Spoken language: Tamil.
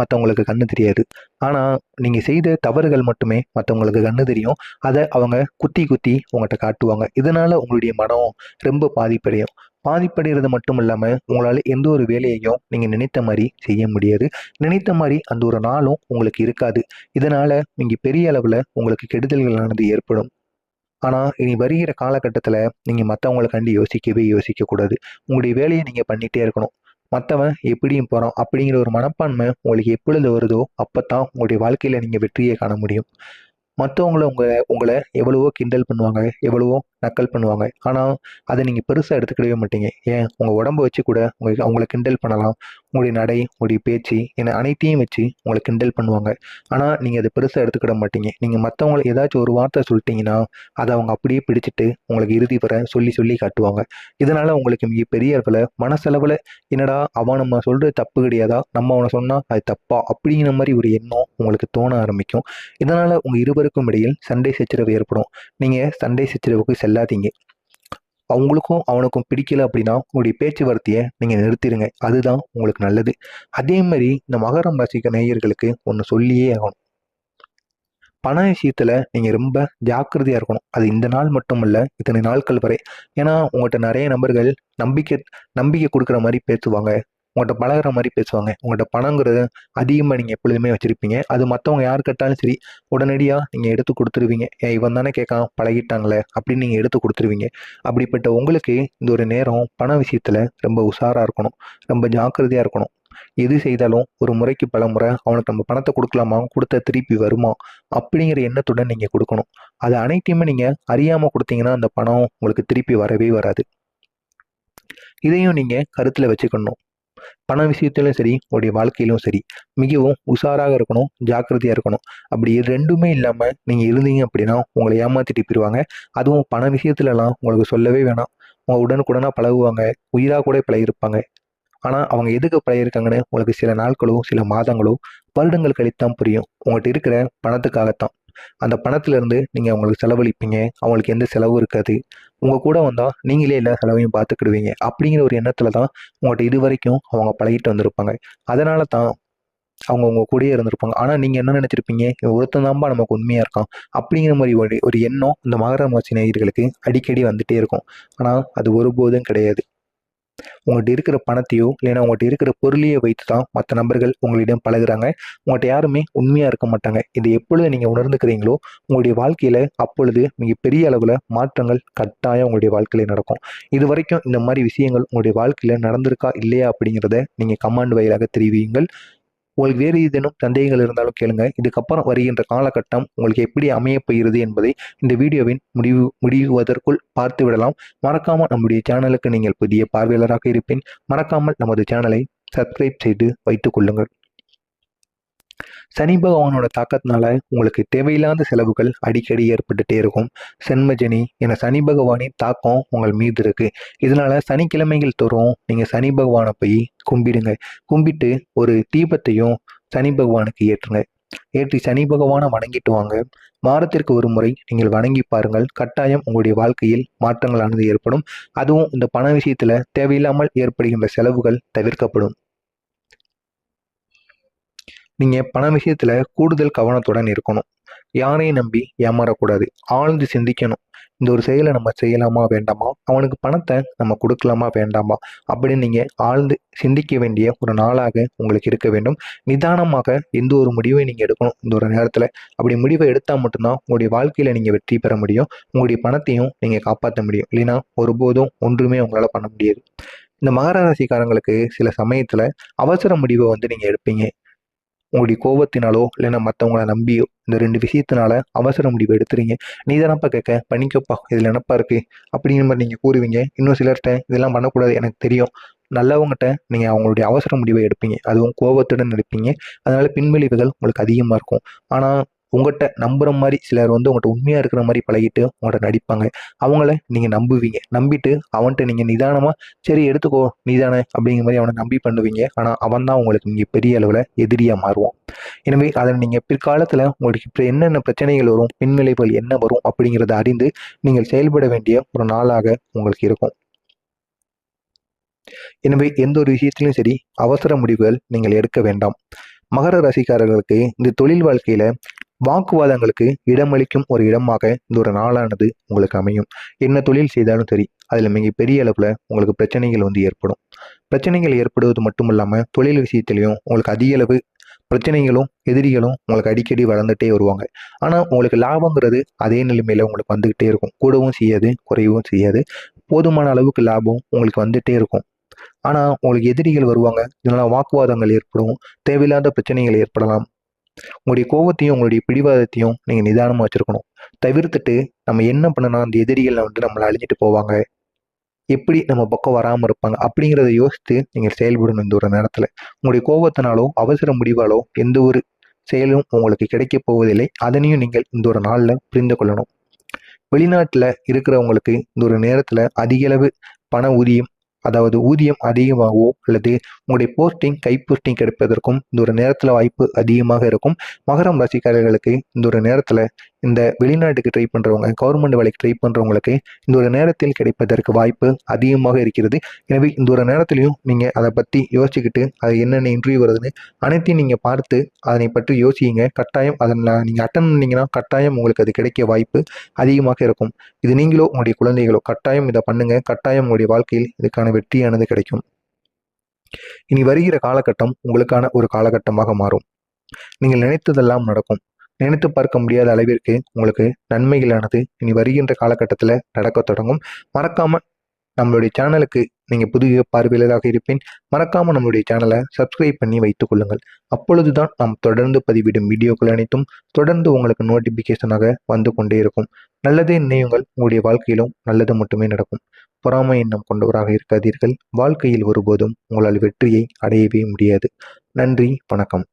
மற்றவங்களுக்கு கண்ணு தெரியாது. ஆனால் நீங்கள் செய்த தவறுகள் மட்டுமே மற்றவங்களுக்கு கண்ணு தெரியும். அதை அவங்க குத்தி குத்தி உங்கள்கிட்ட காட்டுவாங்க. இதனால் உங்களுடைய மனம் ரொம்ப பாதிப்படையும். பாதிப்படைகிறது மட்டும் இல்லாமல் உங்களால் எந்த ஒரு வேலையையும் நீங்கள் நினைத்த மாதிரி செய்ய முடியாது. நினைத்த மாதிரி அந்த ஒரு நாளும் உங்களுக்கு இருக்காது. இதனால் நீங்கள் பெரிய அளவில் உங்களுக்கு கெடுதல்களானது ஏற்படும். ஆனால் இனி வருகிற காலகட்டத்தில் நீங்கள் மற்றவங்களுக்காண்டி யோசிக்கவே யோசிக்கக்கூடாது. உங்களுடைய வேலையை நீங்கள் பண்ணிகிட்டே இருக்கணும். மற்றவன் எப்படியும் போகிறான் அப்படிங்கிற ஒரு மனப்பான்மை உங்களுக்கு எப்பொழுது வருதோ அப்போ தான் உங்களுடைய வாழ்க்கையில் நீங்கள் வெற்றியை காண முடியும். மற்றவங்கள உங்களை எவ்வளவோ கிண்டல் பண்ணுவாங்க, எவ்வளவோ நக்கல் பண்ணுவாங்க. ஆனால் அதை நீங்கள் பெருசாக எடுத்துக்கிடவே மாட்டீங்க. ஏன் உங்கள் உடம்ப வச்சு கூட அவங்கள கிண்டல் பண்ணலாம். உங்களுடைய நடை, உங்களுடைய பேச்சு என அனைத்தையும் வச்சு உங்களை கிண்டல் பண்ணுவாங்க. ஆனால் நீங்கள் அதை பெருசாக எடுத்துக்கிட மாட்டீங்க. நீங்கள் மற்றவங்கள ஏதாச்சும் ஒரு வார்த்தை சொல்லிட்டீங்கன்னா அதை அவங்க அப்படியே பிடிச்சிட்டு உங்களுக்கு இறுதி வர சொல்லி சொல்லி காட்டுவாங்க. இதனால் உங்களுக்கு மிகப்பெரிய அளவில் மனசளவில் என்னடா அவன் நம்ம சொல்கிறது தப்பு கிடையாதா, நம்ம அவனை சொன்னால் அது தப்பா அப்படிங்கிற மாதிரி ஒரு எண்ணம் உங்களுக்கு தோண ஆரம்பிக்கும். இதனால் உங்கள் இருவருக்கும் இடையில் சண்டை சச்சரவு ஏற்படும். நீங்கள் சண்டை சச்சரவுக்கு செல்லாதீங்க. அவங்களுக்கும் அவனுக்கும் பிடிக்கல அப்படின்னா உங்களுடைய பேச்சுவார்த்தையை நீங்கள் நிறுத்திடுங்க. அதுதான் உங்களுக்கு நல்லது. அதே மாதிரி இந்த மகரம் ராசிக்க நேயர்களுக்கு ஒன்று சொல்லியே ஆகணும். பண விஷயத்தில் நீங்கள் ரொம்ப ஜாக்கிரதையாக இருக்கணும். அது இந்த நாள் மட்டும் இல்லை, இத்தனை நாட்கள் வரை. ஏன்னா உங்கள்கிட்ட நிறைய நபர்கள் நம்பிக்கை நம்பிக்கை கொடுக்குற மாதிரி பேசுவாங்க. உங்கள்கிட்ட பழகுற மாதிரி பேசுவாங்க. உங்கள்கிட்ட பணங்கிறது அதிகமாக நீங்கள் எப்பொழுதுமே வச்சுருப்பீங்க. அது மற்றவங்க யார் கேட்டாலும் சரி உடனடியாக நீங்கள் எடுத்து கொடுத்துருவீங்க. ஏன் இவன் தானே கேட்கான், பழகிட்டாங்களே அப்படின்னு நீங்கள் எடுத்து கொடுத்துருவீங்க. அப்படிப்பட்ட உங்களுக்கு இந்த ஒரு நேரம் பண விஷயத்தில் ரொம்ப உஷாராக இருக்கணும். ரொம்ப ஜாக்கிரதையாக இருக்கணும். எது செய்தாலும் ஒரு முறைக்கு பல முறை அவனுக்கு நம்ம பணத்தை கொடுக்கலாமா, கொடுத்த திருப்பி வருமா அப்படிங்கிற எண்ணத்துடன் நீங்கள் கொடுக்கணும். அது அனைத்தையுமே நீங்கள் அறியாமல் கொடுத்தீங்கன்னா அந்த பணம் உங்களுக்கு திருப்பி வரவே வராது. இதையும் நீங்கள் கருத்தில் வச்சுக்கணும். பண விஷயத்திலும் சரி, உங்களுடைய வாழ்க்கையிலும் சரி, மிகவும் உஷாராக இருக்கணும், ஜாக்கிரதையாக இருக்கணும். அப்படி ரெண்டுமே இல்லாமல் நீங்கள் இருந்தீங்க அப்படின்னா உங்களை ஏமாற்றிட்டு போயிடுவாங்க. அதுவும் பண விஷயத்துலலாம் உங்களுக்கு சொல்லவே வேணாம். உங்கள் உடனுக்குடனாக பழகுவாங்க, உயிராக கூட பழகிருப்பாங்க. ஆனால் அவங்க எதுக்கு பழகிருக்காங்கன்னு உங்களுக்கு சில நாட்களோ, சில மாதங்களோ, வருடங்கள் கழித்தான் புரியும். உங்கள்கிட்ட இருக்கிற பணத்துக்காகத்தான். அந்த பணத்திலேருந்து நீங்கள் அவங்களுக்கு செலவழிப்பீங்க. அவங்களுக்கு எந்த செலவும் இருக்காது. உங்கள் கூட வந்தால் நீங்களே எல்லா செலவையும் பார்த்துக்கிடுவீங்க. அப்படிங்கிற ஒரு எண்ணத்தில் தான் உங்கள்கிட்ட இது வரைக்கும் அவங்க பழகிட்டு வந்திருப்பாங்க. அதனால தான் அவங்க உங்கள் கூடயே இருந்திருப்பாங்க. ஆனால் நீங்கள் என்ன நினச்சிருப்பீங்க, ஒருத்தன் தான்பா நமக்கு உண்மையாக இருக்கான் அப்படிங்கிற மாதிரி ஒரு எண்ணம் இந்த மகர ராசி நேயர்களுக்கு அடிக்கடி வந்துகிட்டே இருக்கும். ஆனால் அது ஒருபோதும் கிடையாது. உங்கள்கிட்ட இருக்கிற பணத்தையோ இல்லைன்னா உங்கள்கிட்ட இருக்கிற பொருளையோ வைத்து தான் மற்ற நபர்கள் உங்களிடம் பழகுறாங்க. உங்கள்கிட்ட யாருமே உண்மையாக இருக்க மாட்டாங்க. இதை எப்பொழுது நீங்கள் உணர்ந்துக்கிறீங்களோ உங்களுடைய வாழ்க்கையில் அப்பொழுது மிகப்பெரிய அளவில் மாற்றங்கள் கட்டாயம் உங்களுடைய வாழ்க்கையில் நடக்கும். இது வரைக்கும் இந்த மாதிரி விஷயங்கள் உங்களுடைய வாழ்க்கையில் நடந்திருக்கா இல்லையா அப்படிங்கிறத நீங்கள் கமெண்ட் வாயிலாக தெரிவியுங்கள். உங்களுக்கு வேறு ஏதேனும் சந்தேகங்கள் இருந்தாலும் கேளுங்க. இதுக்கப்புறம் வருகின்ற காலகட்டம் உங்களுக்கு எப்படி அமையப் போகிறது என்பதை இந்த வீடியோவின் முடிவதற்குள் பார்த்து விடலாம். மறக்காமல் நம்முடைய சேனலுக்கு நீங்கள் புதிய பார்வையாளராக இருப்பின் மறக்காமல் நமது சேனலை சப்ஸ்கிரைப் செய்து வைத்துக் கொள்ளுங்கள். சனி பகவானோட தாக்கத்தினால உங்களுக்கு தேவையில்லாத செலவுகள் அடிக்கடி ஏற்பட்டுட்டே இருக்கும். சென்மஜனி என சனி பகவானின் தாக்கம் உங்கள் மீது இருக்கு. இதனால சனிக்கிழமைகள் தோறும் நீங்க சனி பகவானை போய் கும்பிடுங்க. கும்பிட்டு ஒரு தீபத்தையும் சனி பகவானுக்கு ஏற்றுங்க. ஏற்றி சனி பகவானை வணங்கிட்டு வாங்க. வாரத்திற்கு ஒரு முறை நீங்கள் வணங்கி பாருங்கள். கட்டாயம் உங்களுடைய வாழ்க்கையில் மாற்றங்களானது ஏற்படும். அதுவும் இந்த பண விஷயத்துல தேவையில்லாமல் ஏற்படுகின்ற செலவுகள் தவிர்க்கப்படும். நீங்கள் பண விஷயத்தில் கூடுதல் கவனத்துடன் இருக்கணும். யாரையும் நம்பி ஏமாறக்கூடாது. ஆழ்ந்து சிந்திக்கணும். இந்த ஒரு செயலை நம்ம செய்யலாமா வேண்டாமா, அவனுக்கு பணத்தை நம்ம கொடுக்கலாமா வேண்டாமா அப்படின்னு நீங்கள் ஆழ்ந்து சிந்திக்க வேண்டிய ஒரு நாளாக உங்களுக்கு இருக்க வேண்டும். நிதானமாக எந்த ஒரு முடிவை நீங்கள் எடுக்கணும் இந்த ஒரு நேரத்தில். அப்படி முடிவை எடுத்தால் மட்டும்தான் உங்களுடைய வாழ்க்கையில் நீங்கள் வெற்றி பெற முடியும். உங்களுடைய பணத்தையும் நீங்கள் காப்பாற்ற முடியும். இல்லைன்னா ஒருபோதும் ஒன்றுமே உங்களால் பண்ண முடியாது. இந்த மகர ராசிக்காரங்களுக்கு சில சமயத்தில் அவசர முடிவை நீங்கள் எடுப்பீங்க. உங்களுடைய கோபத்தினாலோ இல்லைன்னா மற்றவங்கள நம்பியோ இந்த 2 விஷயத்தினால அவசர முடிவு எடுத்துறீங்க. நீ தானப்பா கேட்க, பண்ணிக்கப்பா, இதில் என்னப்பா இருக்குது அப்படிங்கிற மாதிரி நீங்கள் கூறுவீங்க. இன்னும் சிலர்கிட்ட இதெல்லாம் பண்ணக்கூடாது எனக்கு தெரியும், நல்லவங்ககிட்ட நீங்கள் அவங்களுடைய அவசர முடிவை எடுப்பீங்க. அதுவும் கோபத்துடன் எடுப்பீங்க. அதனால் பின்விளைவுகள் உங்களுக்கு அதிகமாக இருக்கும். ஆனால் உங்கள்கிட்ட நம்புகிற மாதிரி சிலர் உங்கள்கிட்ட உண்மையாக இருக்கிற மாதிரி பழகிட்டு உங்கள்கிட்ட நடிப்பாங்க. அவங்கள நீங்கள் நம்புவீங்க. நம்பிட்டு அவன்கிட்ட நீங்கள் நிதானமாக சரி எடுத்துக்கோ நீதானே அப்படிங்கிற மாதிரி அவனை நம்பி பண்ணுவீங்க. ஆனால் அவன் தான் உங்களுக்கு நீங்கள் பெரிய அளவில் எதிரியாக மாறுவான். எனவே அதை நீங்கள் பிற்காலத்தில் உங்களுக்கு இப்போ என்னென்ன பிரச்சனைகள் வரும், பின்விளைவுகள் என்ன வரும் அப்படிங்கிறத அறிந்து நீங்கள் செயல்பட வேண்டிய ஒரு நாளாக உங்களுக்கு இருக்கும். எனவே எந்த ஒரு விஷயத்திலும் சரி அவசர முடிவுகள் நீங்கள் எடுக்க வேண்டாம். மகர ராசிக்காரர்களுக்கு இந்த தொழில் வாழ்க்கையில வாக்குவாதங்களுக்கு இடமளிக்கும் ஒரு இடமாக இந்த ஒரு நாளானது உங்களுக்கு அமையும். என்ன தொழில் செய்தாலும் சரி, அதில் மிக பெரிய அளவில் உங்களுக்கு பிரச்சனைகள் ஏற்படும். பிரச்சனைகள் ஏற்படுவது மட்டும் இல்லாமல் தொழில் விஷயத்திலையும் உங்களுக்கு அதிக அளவு பிரச்சனைகளும் எதிரிகளும் உங்களுக்கு அடிக்கடி வளர்ந்துட்டே வருவாங்க. ஆனால் உங்களுக்கு லாபங்கிறது அதே நிலைமையில் உங்களுக்கு வந்துக்கிட்டே இருக்கும். கூடவும் செய்யாது, குறையவும் செய்யாது. போதுமான அளவுக்கு லாபம் உங்களுக்கு வந்துகிட்டே இருக்கும். ஆனால் உங்களுக்கு எதிரிகள் வருவாங்க. இதனால் வாக்குவாதங்கள் ஏற்படும், தேவையில்லாத பிரச்சனைகள் ஏற்படலாம். உங்களுடைய கோபத்தையும் உங்களுடைய பிடிவாதத்தையும் நீங்கள் நிதானமாக வச்சுருக்கணும். தவிர்த்துட்டு நம்ம என்ன பண்ணனா அந்த எதிரிகள் நம்மளை அழிஞ்சிட்டு போவாங்க, எப்படி நம்ம பக்கம் வராமல் இருப்பாங்க அப்படிங்கிறத யோசித்து நீங்கள் செயல்படணும். இந்த ஒரு நேரத்தில் உங்களுடைய கோபத்தினாலோ அவசர முடிவாலோ எந்த ஒரு செயலும் உங்களுக்கு கிடைக்க போவதில்லை. அதனையும் நீங்கள் இந்த ஒரு நாளில் புரிந்து கொள்ளணும். வெளிநாட்டில் இருக்கிறவங்களுக்கு இந்த ஒரு நேரத்தில் அதிகளவு பண ஊதியம், அதாவது ஊதியம் அதிகமாகவோ அல்லது உங்களுடைய கை போஸ்டிங் கிடைப்பதற்கும் இந்த ஒரு நேரத்தில் வாய்ப்பு அதிகமாக இருக்கும். மகரம் ராசிக்காரர்களுக்கு இந்த ஒரு நேரத்தில் இந்த வெளிநாட்டுக்கு ட்ரை பண்ணுறவங்க, கவர்மெண்ட் வேலைக்கு ட்ரை பண்ணுறவங்களுக்கு இந்த ஒரு நேரத்தில் கிடைப்பதற்கு வாய்ப்பு அதிகமாக இருக்கிறது. எனவே இந்த ஒரு நேரத்திலையும் நீங்கள் அதை பற்றி யோசிச்சுக்கிட்டு அது என்னென்ன இன்டர்வியூ வருதுன்னு அனைத்தையும் நீங்கள் பார்த்து அதனை பற்றி யோசியுங்க. கட்டாயம் அதில் நீங்கள் அட்டன் பண்ணிங்கன்னா கட்டாயம் உங்களுக்கு அது கிடைக்க வாய்ப்பு அதிகமாக இருக்கும். இது நீங்களோ உங்களுடைய குழந்தைகளோ கட்டாயம் இதை பண்ணுங்கள். கட்டாயம் உங்களுடைய வாழ்க்கையில் இதுக்கான வெற்றியானது கிடைக்கும். இனி வருகிற காலகட்டம் உங்களுக்கான ஒரு காலகட்டமாக மாறும். நீங்கள் நினைத்ததெல்லாம் நடக்கும். நினைத்து பார்க்க முடியாத அளவிற்கு உங்களுக்கு நன்மைகளானது இனி வருகின்ற காலகட்டத்தில் நடக்க தொடங்கும். மறக்காம நம்மளுடைய சேனலுக்கு நீங்கள் புதிய பார்வையாளராக இருப்பேன். மறக்காம நம்மளுடைய சேனலை சப்ஸ்கிரைப் பண்ணி வைத்துக் கொள்ளுங்கள். அப்பொழுதுதான் நாம் தொடர்ந்து பதிவிடும் வீடியோக்கள் அனைத்தும் தொடர்ந்து உங்களுக்கு நோட்டிபிகேஷனாக வந்து கொண்டே இருக்கும். நல்லதே நினையுங்கள், உங்களுடைய வாழ்க்கையிலும் நல்லது மட்டுமே நடக்கும். பொறாமை எண்ணம் கொண்டவராக இருக்காதீர்கள். வாழ்க்கையில் ஒருபோதும் உங்களால் வெற்றியை அடையவே முடியாது. நன்றி, வணக்கம்.